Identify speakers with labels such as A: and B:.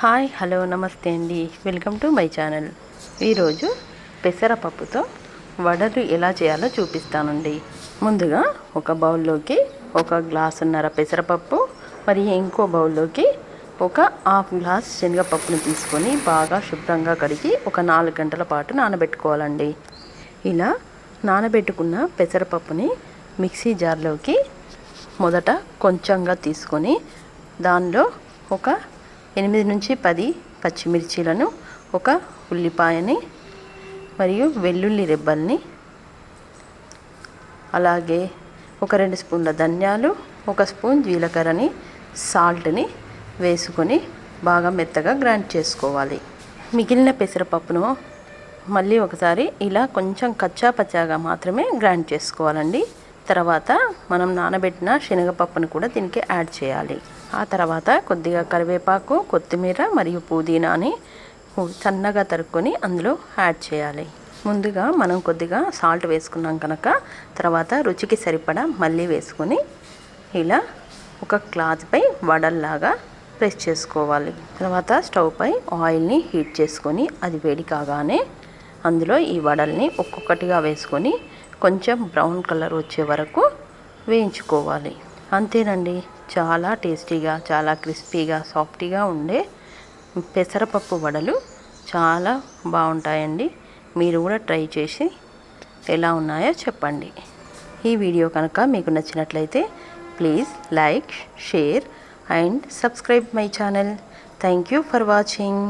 A: Hi hello నమస్తే అండి, welcome to my channel. ఈరోజు పెసరపప్పుతో వడలు ఎలా చేయాలో చూపిస్తానండి. ముందుగా ఒక బౌల్లోకి ఒక గ్లాసున్నర పెసరపప్పు మరియు ఇంకో బౌల్లోకి ఒక హాఫ్ గ్లాస్ శనగపప్పును తీసుకొని బాగా శుభ్రంగా కడిగి ఒక 4 గంటల పాటు నానబెట్టుకోవాలండి. ఇలా నానబెట్టుకున్న పెసరపప్పుని మిక్సీ జార్లోకి మొదట కొంచెంగా తీసుకొని దానిలో ఒక 8 నుంచి 10 పచ్చిమిర్చీలను, ఒక ఉల్లిపాయని మరియు వెల్లుల్లి రెబ్బల్ని, అలాగే ఒక 2 స్పూన్ల ధనియాలు, 1 స్పూన్ జీలకర్రని, సాల్ట్ని వేసుకొని బాగా మెత్తగా గ్రైండ్ చేసుకోవాలి. మిగిలిన పెసరపప్పును మళ్ళీ ఒకసారి ఇలా కొంచెం కచ్చా పచ్చాగా మాత్రమే గ్రైండ్ చేసుకోవాలండి. తర్వాత మనం నానబెట్టిన శనగపప్పును కూడా దీనికి యాడ్ చేయాలి. ఆ తర్వాత కొద్దిగా కరివేపాకు, కొత్తిమీర మరియు పుదీనాని సన్నగా తరుక్కొని అందులో యాడ్ చేయాలి. ముందుగా మనం కొద్దిగా సాల్ట్ వేసుకున్నాం కనుక తర్వాత రుచికి సరిపడా మళ్ళీ వేసుకొని ఇలా ఒక క్లాత్పై వడల్లాగా ప్రెస్ చేసుకోవాలి. తర్వాత స్టవ్ పై ఆయిల్ని హీట్ చేసుకొని అది వేడి కాగానే అందులో ఈ వడల్ని ఒక్కొక్కటిగా వేసుకొని కొంచెం బ్రౌన్ కలర్ వచ్చే వరకు వేయించుకోవాలి. అంతేనండి, చాలా టేస్టీగా, చాలా క్రిస్పీగా, సాఫ్టీగా ఉండే పెసరపప్పు వడలు చాలా బాగుంటాయండి. మీరు కూడా ట్రై చేసి ఎలా ఉన్నాయో చెప్పండి. ఈ వీడియో కనుక మీకు నచ్చినట్లయితే please like, share and subscribe my channel. Thank you for watching.